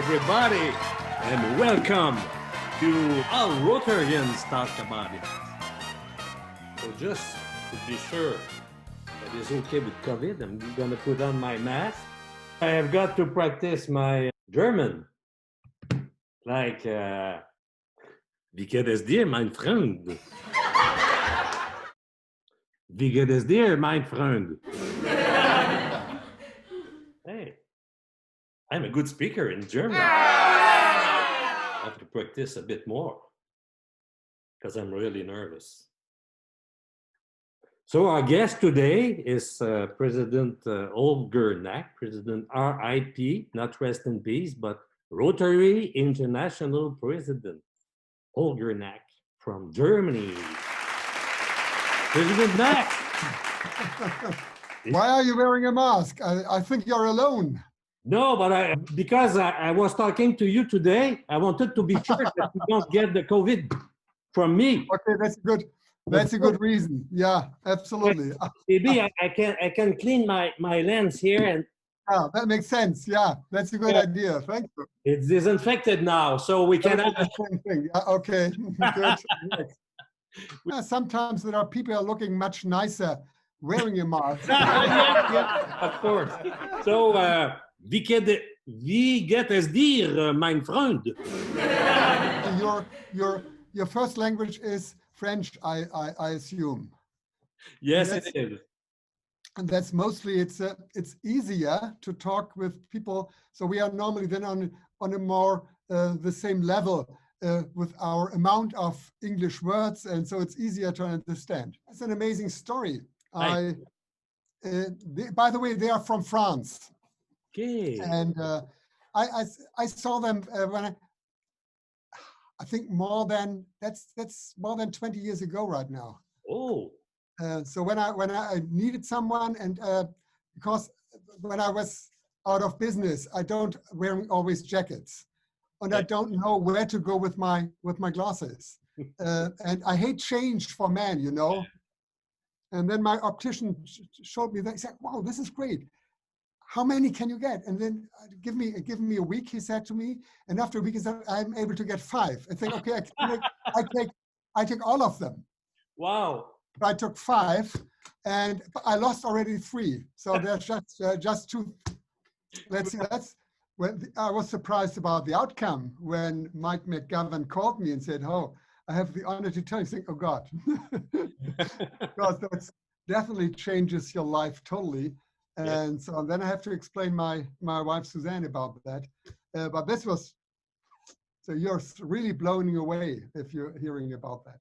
everybody, and welcome to All Rotarians Talk About It. So just to be sure that it's okay with COVID, I'm going to put on my mask. I have got to practice my German. Like, wie geht es dir, mein Freund? Wie geht es dir, mein Freund? Hey, I'm a good speaker in German. I have to practice a bit more because I'm really nervous. So our guest today is President Holger Knaack, President RIP, not rest in peace, but Rotary International President Holger Knaack from Germany. President Knaack. Why are you wearing a mask? I think you're alone. No, but because I was talking to you today, I wanted to be sure that you don't get the COVID from me. Okay, that's a good reason. Yeah, absolutely. Maybe I can clean my lens here, and that makes sense. Yeah, that's a good idea. Thank you. it's disinfected now, so we can have the same thing. Yeah, okay, good. Yeah, sometimes there are people looking much nicer wearing a mask. yeah, of course. So, wie geht es dir, mein Freund? Your first language is French, I assume. Yes, it is. And that's mostly it's easier to talk with people. So we are normally then on a more the same level with our amount of English words, and so it's easier to understand. It's an amazing story. By the way, they are from France. Okay. And I saw them when I think that's more than 20 years ago right now. Oh. So when I needed someone, and because when I was out of business, I don't wear always jackets, and I don't know where to go with my glasses, and I hate change for men, you know. And then my optician showed me that. He said, "Wow, this is great. How many can you get?" And then give me a week, he said to me. And after a week, he said, "I'm able to get 5." I think, okay, I take all of them. Wow. I took 5, and I lost already 3. So there's just 2. Let's see. I was surprised about the outcome when Mike McGovern called me and said, "Oh, I have the honor to tell you." I think, oh God, because that definitely changes your life totally. And so then I have to explain my wife Suzanne about that. But this was, so you're really blown away if you're hearing about that.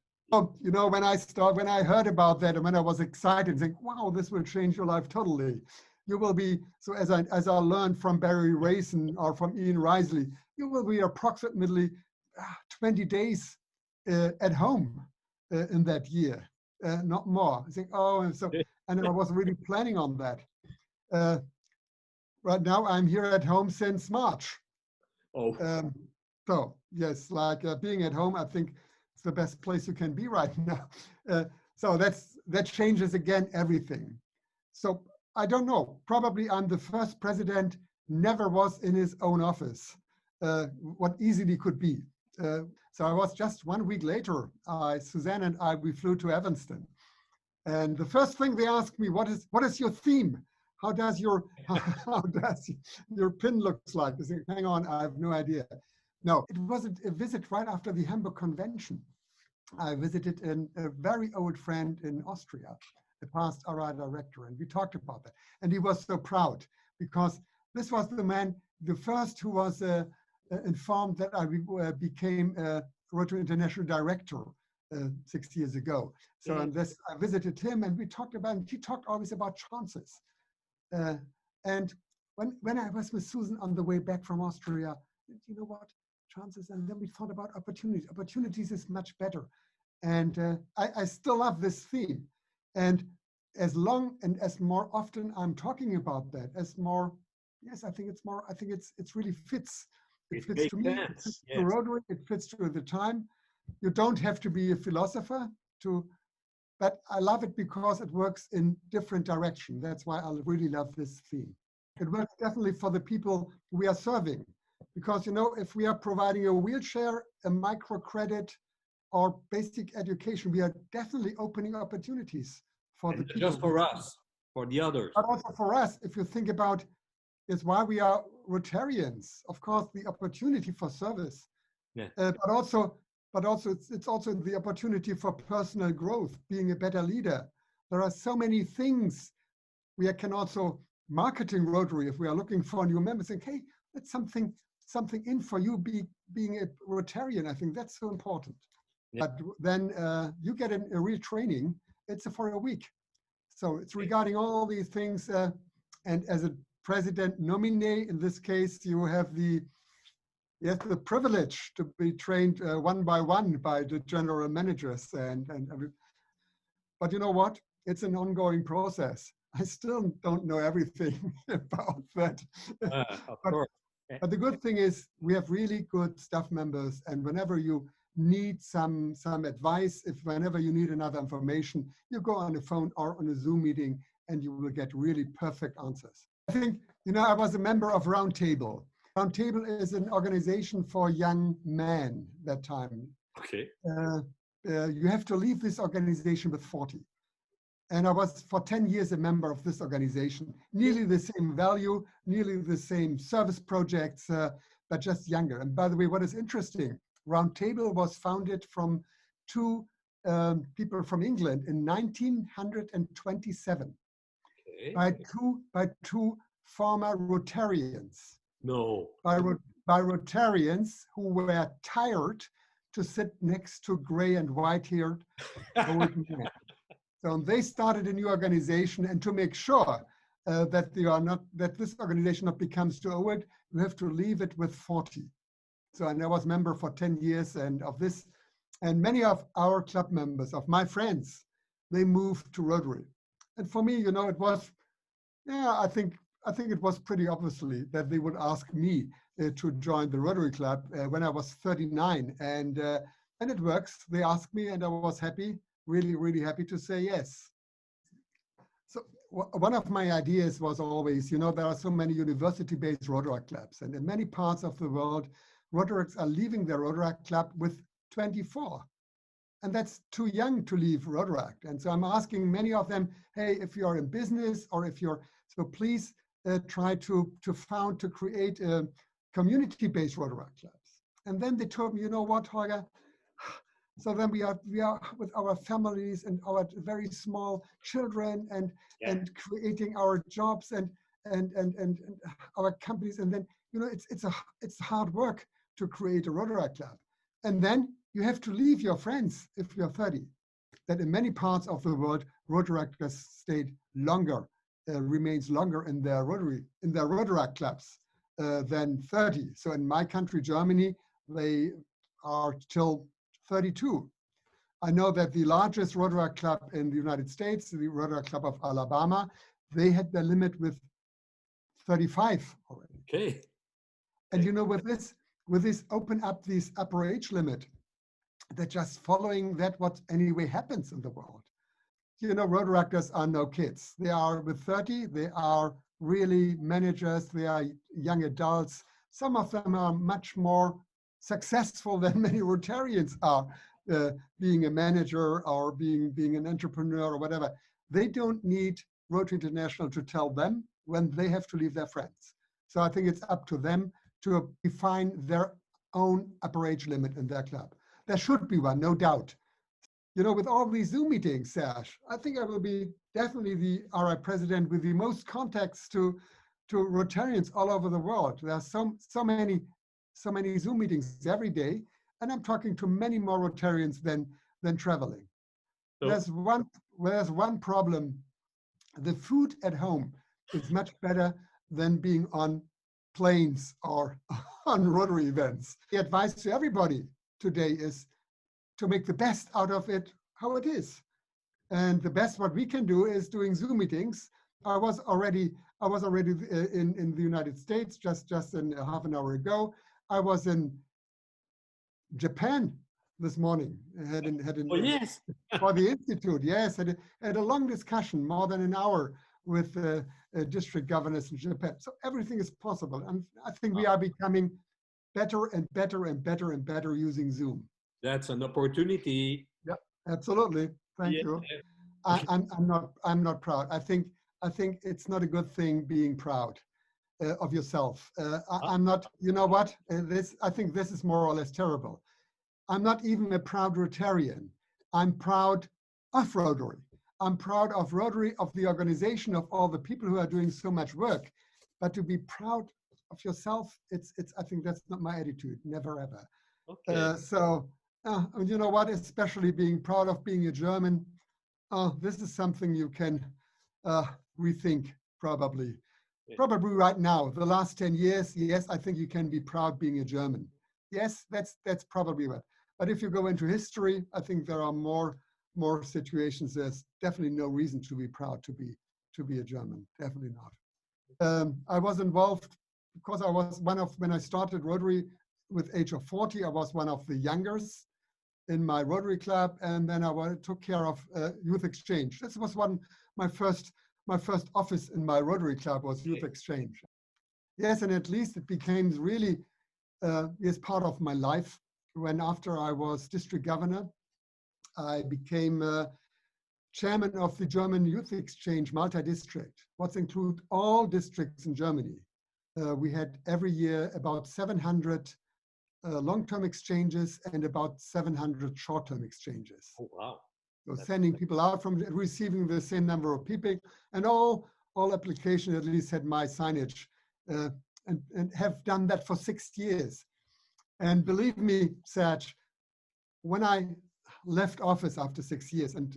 You know, when I heard about that and when I was excited, think, wow, this will change your life totally. You will be, so as I learned from Barry Rayson or from Ian Risley, you will be approximately 20 days at home in that year, not more. I think, oh, and I was really planning on that. Right now I'm here at home since March. Oh. So yes, like being at home, I think it's the best place you can be right now. So that changes again everything. So I don't know, probably I'm the first president never was in his own office, what easily could be. So I was just 1 week later, Suzanne and we flew to Evanston. And the first thing they asked me, what is your theme? How does your pin looks like? I said, hang on, I have no idea. No, it was a visit right after the Hamburg Convention. I visited a very old friend in Austria, the past RI director, and we talked about that. And he was so proud because this was the man, the first who was informed that I became a Rotary International Director 6 years ago. So on this, I visited him and we talked about, and he talked always about chances. And when I was with Susan on the way back from Austria, you know what, chances, and then we thought about opportunities. Opportunities is much better. And I still love this theme. And as long and as more often I'm talking about that, as more, yes, I think it's really fits. It fits to me, it fits to Rotary, it fits to the time. You don't have to be a philosopher but I love it because it works in different directions. That's why I really love this theme. It works definitely for the people we are serving. Because, you know, if we are providing a wheelchair, a microcredit, or basic education, we are definitely opening opportunities for the And people. just for us, for the others. But also for us, if you think about is why we are Rotarians. Of course, the opportunity for service, Yeah. but also it's also the opportunity for personal growth, being a better leader. There are so many things. We can also marketing Rotary if we are looking for new members. Think, hey, that's something in for you. Being a Rotarian, I think that's so important. Yeah. But then you get a real training. It's for a week, so it's regarding all these things. And as a president nominee, in this case, you have the privilege to be trained one by one by the general managers but you know what? It's an ongoing process. I still don't know everything about that. Of course. But the good thing is we have really good staff members, and whenever you need some advice, whenever you need another information, you go on the phone or on a Zoom meeting and you will get really perfect answers. I think, you know, I was a member of Roundtable. Roundtable is an organization for young men that time. Okay. You have to leave this organization with 40. And I was for 10 years a member of this organization, nearly the same value, nearly the same service projects, but just younger. And by the way, what is interesting, Roundtable was founded from two people from England in 1927 by two former Rotarians. No. By Rotarians who were tired to sit next to gray and white-haired old men. So they started a new organization, and to make sure that this organization not becomes too old, you have to leave it with 40. So and I was member for 10 years, and of this, and many of our club members, of my friends, they moved to Rotary. And for me, you know, it was, I think it was pretty obviously that they would ask me to join the Rotary Club when I was 39, and it works. They asked me, and I was happy. Really, really happy to say yes. So one of my ideas was always, you know, there are so many university-based Rotary clubs, and in many parts of the world, Rotaracts are leaving their Rotary club with 24. And that's too young to leave Rotaract. And so I'm asking many of them, hey, if you're in business or if you're, so please try to create community-based Rotary clubs. And then they told me, you know what, Holger? So then we are with our families and our very small children and creating our jobs and our companies. And then, you know, it's hard work to create a Rotary club. And then you have to leave your friends if you're 30. That in many parts of the world, Rotaractors stayed longer, remains longer in their Rotary clubs than 30. So in my country, Germany, they are till 32. I know that the largest Rotary club in the United States, the Rotary Club of Alabama, they had their limit with 35 already. Okay. And you know, with this open up this upper age limit, they're just following that what anyway happens in the world. You know, Rotaractors are no kids. They are with 30, they are really managers, they are young adults. Some of them are much more successful than many Rotarians are, being a manager or being an entrepreneur or whatever. They don't need Rotary International to tell them when they have to leave their friends. So I think it's up to them to define their own upper age limit in their club. There should be one, no doubt. You know, with all these Zoom meetings, Serge, I think I will be definitely the RI president with the most contacts to Rotarians all over the world. There are so many Zoom meetings every day, and I'm talking to many more Rotarians than traveling. So, there's one problem. The food at home is much better than being on planes or on Rotary events. The advice to everybody today is to make the best out of it how it is. And the best what we can do is doing Zoom meetings. I was already in the United States just in half an hour ago. I was in Japan this morning. yes. For the Institute, yes. Had a long discussion, more than an hour, with district governors in Japan. So everything is possible. And I think we are becoming better and better and better and better using Zoom. That's an opportunity. Yeah, absolutely. Thank you. I'm not proud. I think it's not a good thing being proud of yourself. I'm not. You know what? I think this is more or less terrible. I'm not even a proud Rotarian. I'm proud of Rotary. I'm proud of Rotary, of the organization, of all the people who are doing so much work. But to be proud of yourself, I think that's not my attitude. Never ever. Okay. You know what? Especially being proud of being a German. This is something you can rethink probably. Yeah. Probably right now, the last 10 years, yes, I think you can be proud being a German. Yes, that's probably right. But if you go into history, I think there are more situations. There's definitely no reason to be proud to be a German. Definitely not. I was involved because I was when I started Rotary with age of 40, I was one of the youngers in my Rotary club, and then I took care of youth exchange. This was my first office in my Rotary club was youth exchange. Yes, and at least it became really part of my life. When after I was district governor, I became chairman of the German Youth Exchange multi-district, what include all districts in Germany. We had every year about 700 long-term exchanges and about 700 short-term exchanges. Oh, wow. So sending people out from receiving the same number of people, and all applications at least had my signage, and have done that for 6 years. And believe me, Serge, when I left office after 6 years, and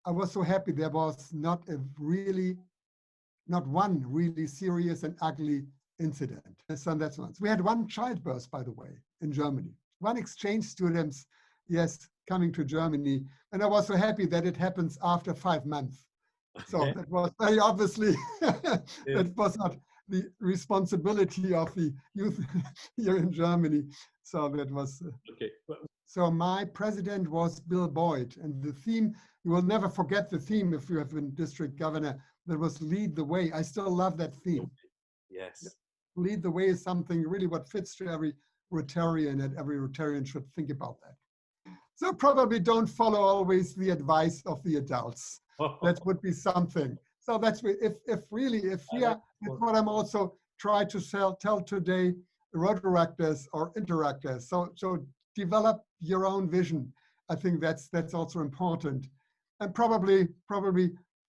I was so happy there was not one really serious and ugly incident. So that's one. We had one childbirth, by the way, in Germany. One exchange students, yes, coming to Germany. And I was so happy that it happens after 5 months. So that was very obviously, that was not the responsibility of the youth here in Germany. So that was, okay. So my president was Bill Boyd. And the theme, you will never forget the theme if you have been district governor, that was lead the way. I still love that theme. Yes. Lead the way is something really what fits to every Rotarian, and every Rotarian should think about that. So probably don't follow always the advice of the adults. That would be something. So that's if we are, that's what I'm also trying to tell today, Rotaractors or interactors. So develop your own vision. I think that's also important, and probably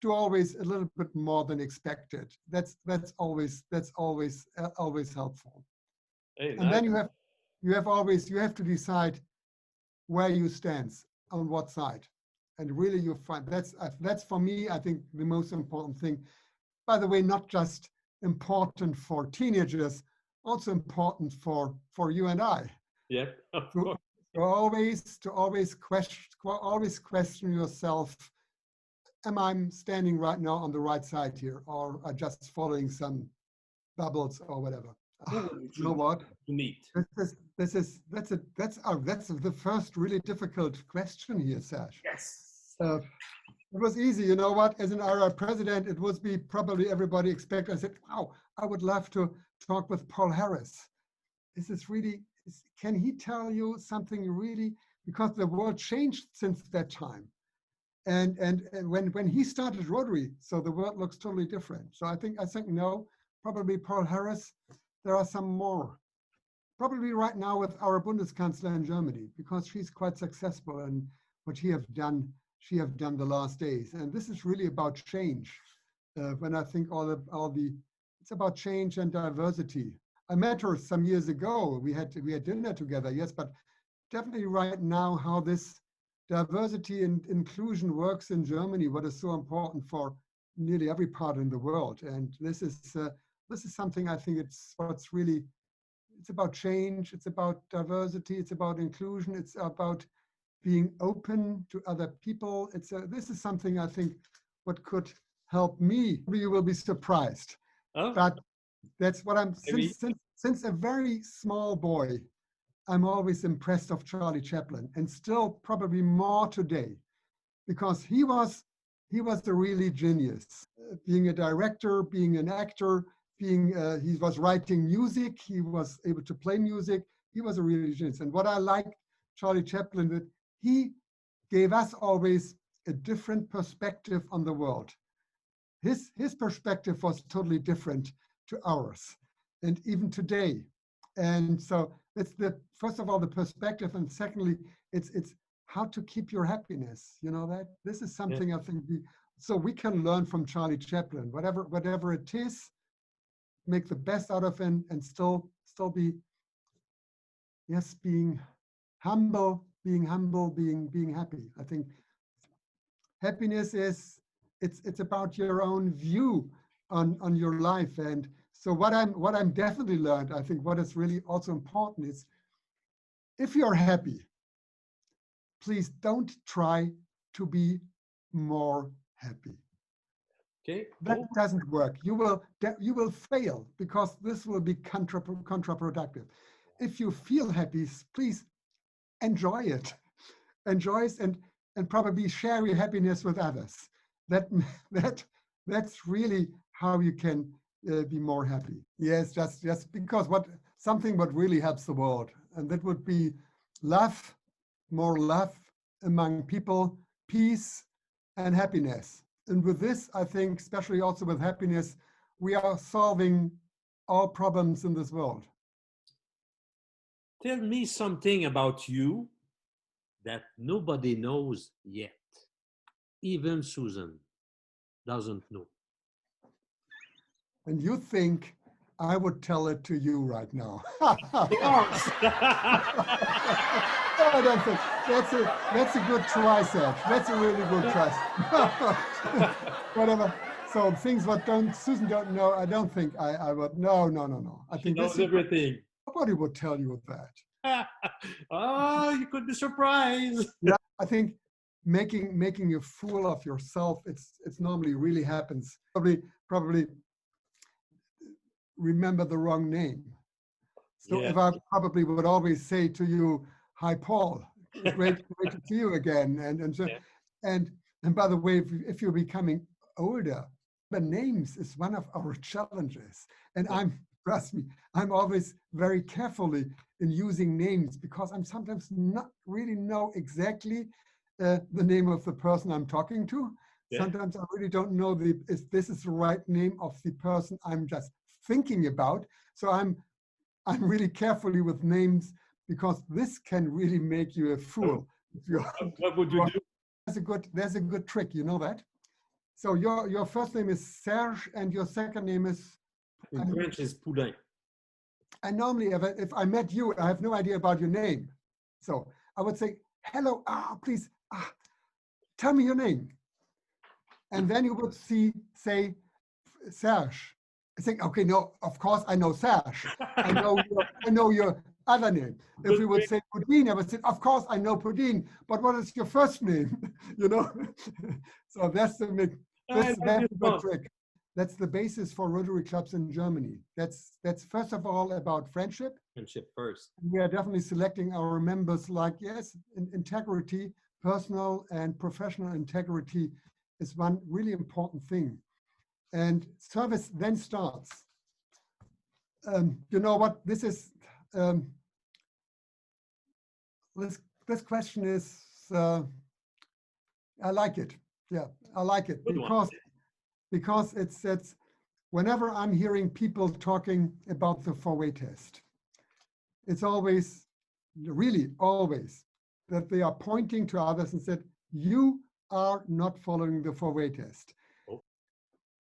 do always a little bit more than expected. That's always helpful. Hey, and then you have to decide where you stand, on what side, and really you find that's for me, I think, the most important thing. By the way, not just important for teenagers, also important for you and I. Yeah. To always question yourself. Am I standing right now on the right side here, or are just following some bubbles or whatever? You know what? That's the first really difficult question here, Serge. Yes. It was easy, you know what? As an RI president, it would be probably everybody expected. I said, wow, I would love to talk with Paul Harris. Is this really? Can he tell you something really? Because the world changed since that time. And when he started Rotary, so the world looks totally different. So I think no, probably Paul Harris. There are some more, probably right now with our Bundeskanzler in Germany, because she's quite successful in what she have done the last days. And this is really about change. When I think it's about change and diversity. I met her some years ago. We had dinner together, yes, but definitely right now how this diversity and inclusion works in Germany, what is so important for nearly every part in the world. And this is something I think it's about change, it's about diversity, it's about inclusion, it's about being open to other people. This is something I think what could help me. You will be surprised, but that's what I'm, since a very small boy, I'm always impressed of Charlie Chaplin, and still probably more today, because he was a really genius. Being a director, being an actor, he was writing music. He was able to play music. He was a real genius. And what I liked Charlie Chaplin, that he gave us always a different perspective on the world. His perspective was totally different to ours, and even today. And so it's first of all the perspective, and secondly, it's how to keep your happiness. You know that this is something I think we can learn from Charlie Chaplin. Whatever it is, make the best out of it, and still be being humble, being happy. I think happiness is it's about your own view on your life. And so what I'm definitely learned, I think what is really also important is, if you're happy, please don't try to be more happy. Okay. That doesn't work. You will fail, because this will be counterproductive. If you feel happy, please enjoy it. Enjoy it, and probably share your happiness with others. That's really how you can be more happy. Yes, just because what really helps the world, and that would be love, more love among people, peace and happiness. And with this, I think, especially also with happiness, we are solving all problems in this world. Tell me something about you that nobody knows yet. Even Susan doesn't know. And you think I would tell it to you right now? I don't think that's a good try, Serge. That's a really good try. Whatever. So things what Susan don't know, I don't think I would. No. I think she knows everything. Nobody would tell you that. Oh, you could be surprised. Yeah, I think making a fool of yourself, it's normally really happens. Probably remember the wrong name. So if I probably would always say to you, "Hi, Paul, great to see you again." And by the way, if you're becoming older, the names is one of our challenges. And trust me, I'm always very carefully in using names, because I'm sometimes not really know exactly the name of the person I'm talking to. Yeah. Sometimes I really don't know if this is the right name of the person I'm just thinking about. So I'm really carefully with names, because this can really make you a fool. What would you do? There's a good trick, you know that? So your first name is Serge, and your second name is? In French is Poulain. And normally, if I met you, I have no idea about your name. So I would say, "Hello, please, tell me your name." And then you would say, Serge. I think, okay, no, of course I know Serge. I know your other name. If we would say Pudin, I would say, of course I know Pudin, but what is your first name? You know? So that's the trick. That's the basis for Rotary clubs in Germany. That's first of all about friendship. Friendship first. We are definitely selecting our members like, integrity, personal and professional integrity is one really important thing. And service then starts. You know what? This is this question is. I like it. Yeah, I like it because it's whenever I'm hearing people talking about the 4-way test, it's always, really always, that they are pointing to others and said, "You are not following the 4-way test."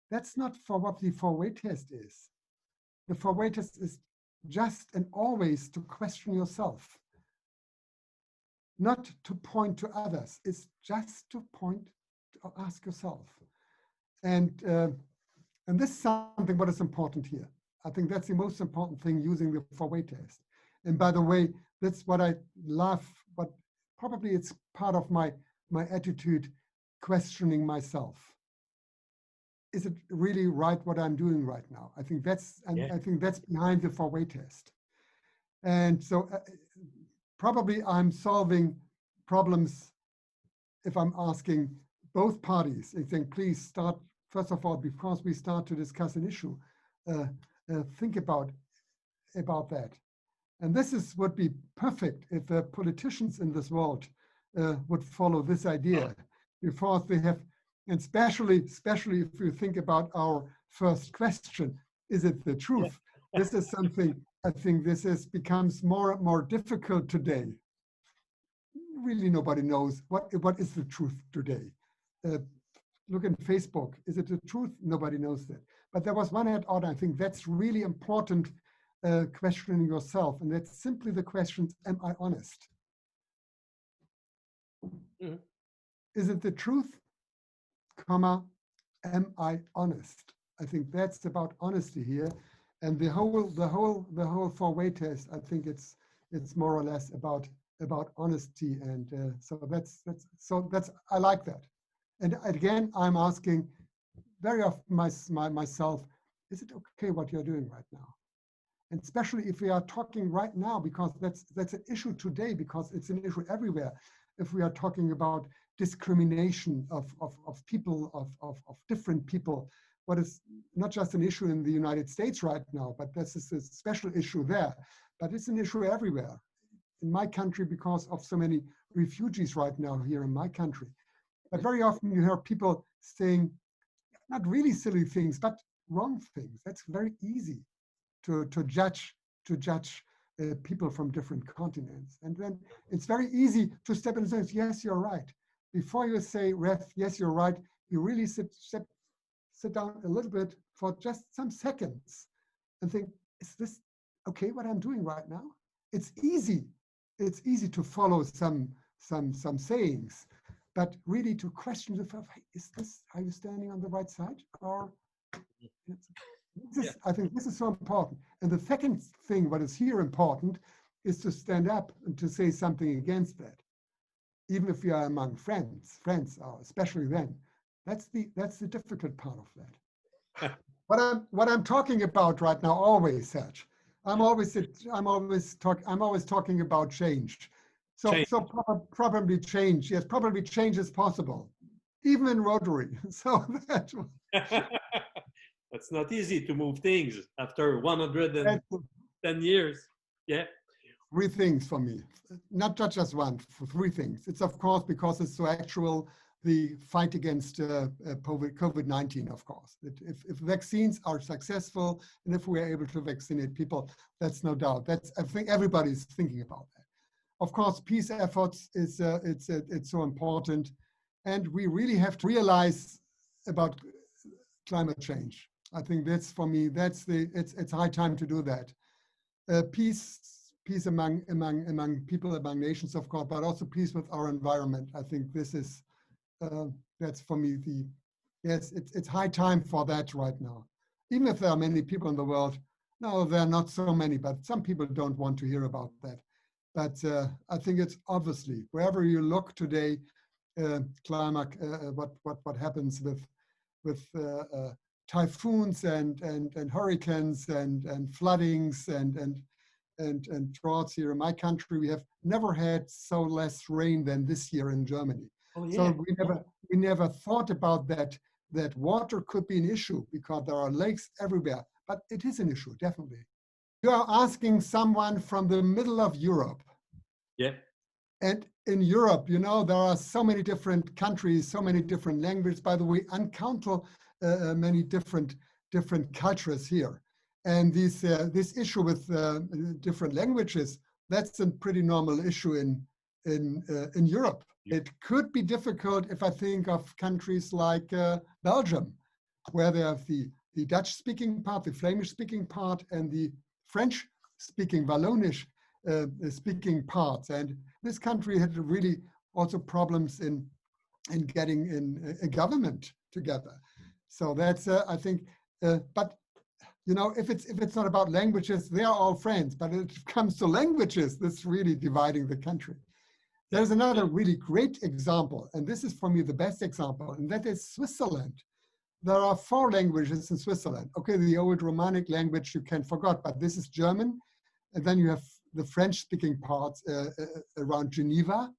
That's not for what the 4-way test is. The 4-way test is just and always to question yourself, not to point to others. It's just to ask yourself. And this is something what is important here. I think that's the most important thing using the 4-way test. And by the way, that's what I love, but probably it's part of my attitude, questioning myself. Is it really right what I'm doing right now? I think that's behind the 4-way test. And so probably I'm solving problems if I'm asking both parties and saying, please start, first of all, because we start to discuss an issue, think about that. And this would be perfect if the politicians in this world would follow this idea, because they have, and especially if you think about our first question, is it the truth? Yeah. This is something, I think becomes more and more difficult today. Really nobody knows what is the truth today. Look at Facebook, is it the truth? Nobody knows that. But there was one add-on, I think that's really important, questioning yourself, and that's simply the question, am I honest? Mm-hmm. Is it the truth, comma, am I honest? I think that's about honesty here, and the whole four-way test, I think it's more or less about honesty, and so that's I like that. And again, I'm asking very often myself, is it okay what you're doing right now? And especially if we are talking right now, because that's an issue today, because it's an issue everywhere. If we are talking about discrimination of people, of different people, what is not just an issue in the United States right now, but this is a special issue there. But it's an issue everywhere. In my country, because of so many refugees right now here in my country. But very often you hear people saying, not really silly things, but wrong things. That's very easy to judge people from different continents. And then it's very easy to step in and say, yes, you're right. Before you say, Ref, yes, you're right, you really sit down a little bit for just some seconds and think, is this okay what I'm doing right now? It's easy to follow some sayings, but really to question yourself, hey, are you standing on the right side? Or I think this is so important. And the second thing, what is here important, is to stand up and to say something against that. Even if we are among friends are especially then. That's the difficult part of that. What I'm talking about right now, always, Serge, I'm always talking about change. So probably change. Yes, probably change is possible, even in Rotary. So that's not easy to move things after 110 years. Yeah. Three things for me, not just one, for three things. It's of course because it's so actual, the fight against COVID-19, of course. If vaccines are successful and if we are able to vaccinate people, that's no doubt. I think everybody's thinking about that. Of course, peace efforts it's so important, and we really have to realize about climate change. I think that's, for me, it's high time to do that. Peace among people, among nations, of course, but also peace with our environment. I think this is that's for me it's high time for that right now. Even if there are many people in the world, no, there are not so many, but some people don't want to hear about that. But I think it's obviously wherever you look today, climate, what happens with typhoons and hurricanes and floodings and droughts here in my country. We have never had so less rain than this year in Germany. Oh, yeah. So we never thought about that water could be an issue because there are lakes everywhere, but it is an issue, definitely. You are asking someone from the middle of Europe. Yeah. And in Europe, you know, there are so many different countries, so many different languages, by the way, uncountable many different cultures here. And this issue with different languages, that's a pretty normal issue in Europe. It could be difficult if I think of countries like Belgium, where they have the Dutch-speaking part, the Flemish-speaking part, and the French-speaking, Wallonish speaking parts. And this country had really also problems in getting in a government together. So that's I think, but you know, if it's not about languages, they are all friends. But if it comes to languages, that's really dividing the country. There's another really great example, and this is for me the best example, and that is Switzerland. There are 4 languages in Switzerland. Okay, the old Romanic language you can forget, but this is German. And then you have the French-speaking parts around Geneva,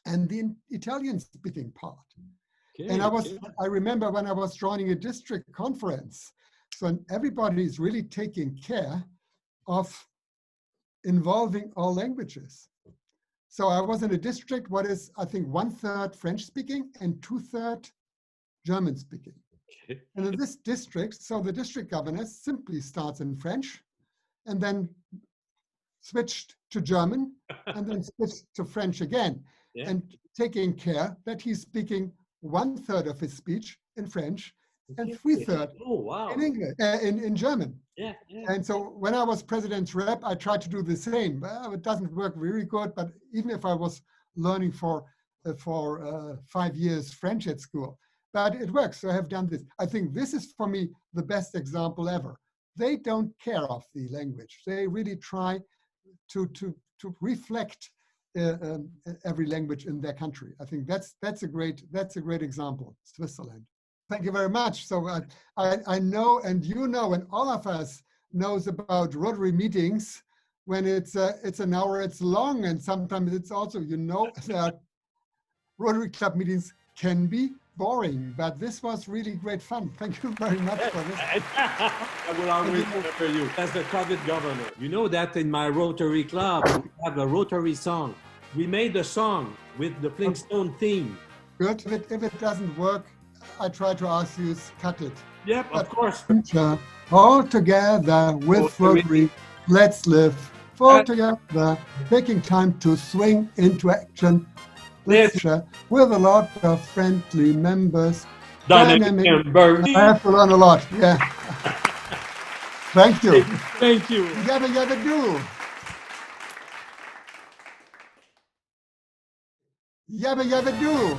and the Italian-speaking part. Okay, and I remember when I was joining a district conference, So everybody is really taking care of involving all languages. So I was in a district, what is, I think, 1/3 French speaking and 2/3 German speaking. Okay. And in this district, so the district governor simply starts in French and then switched to German and then switched to French again, Yeah. and taking care that he's speaking 1/3 of his speech in French and 3/3 Oh, wow. in English, in German. Yeah, yeah. And so when I was president's rep, I tried to do the same. Well, it doesn't work very good, but even if I was learning for 5 years French at school, but it works. So I have done this. I think this is for me the best example ever. They don't care of the language. They really try to reflect every language in their country. I think that's a great example, Switzerland. Thank you very much. So I know, and you know, and all of us knows about Rotary meetings. When it's an hour, it's long, and sometimes it's also, you know, that Rotary Club meetings can be boring, but this was really great fun. Thank you very much for this. I will always remember you as the COVID governor. You know that in my Rotary Club, we have a Rotary song. We made a song with the Flintstone theme. Good. If it doesn't work, I try to ask you to cut it. Yep, of course. All together with Rotary, let's live. All together, taking time to swing into action. With a lot of friendly members. Dynamic members. I have to learn a lot. Yeah. Thank you. Thank you. Yabba yabba do. Yabba yabba do.